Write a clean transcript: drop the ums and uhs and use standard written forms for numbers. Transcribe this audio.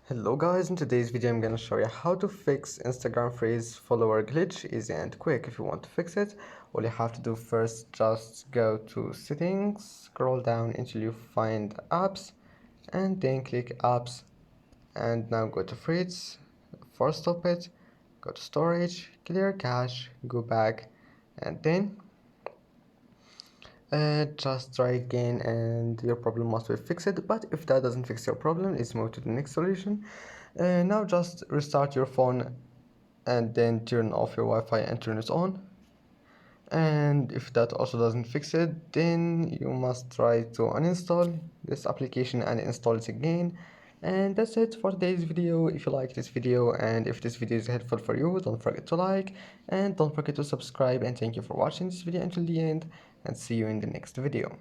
Hello guys, in today's video I'm gonna show you how to fix Instagram freeze follower glitch easy and quick. If you want to fix it, all you have to do first, just go to settings, scroll down until you find apps, and then click apps, and now go to freeze. Force stop it, go to storage, clear cache, go back, and then just try again and your problem must be fixed. But if that doesn't fix your problem, let's move to the next solution. Now just restart your phone and then turn off your Wi-Fi and turn it on. And if that also doesn't fix it, then you must try to uninstall this application and install it again. And that's it for today's video. If you like this video and if this video is helpful for you, don't forget to like and don't forget to subscribe, and thank you for watching this video until the end, and see you in the next video.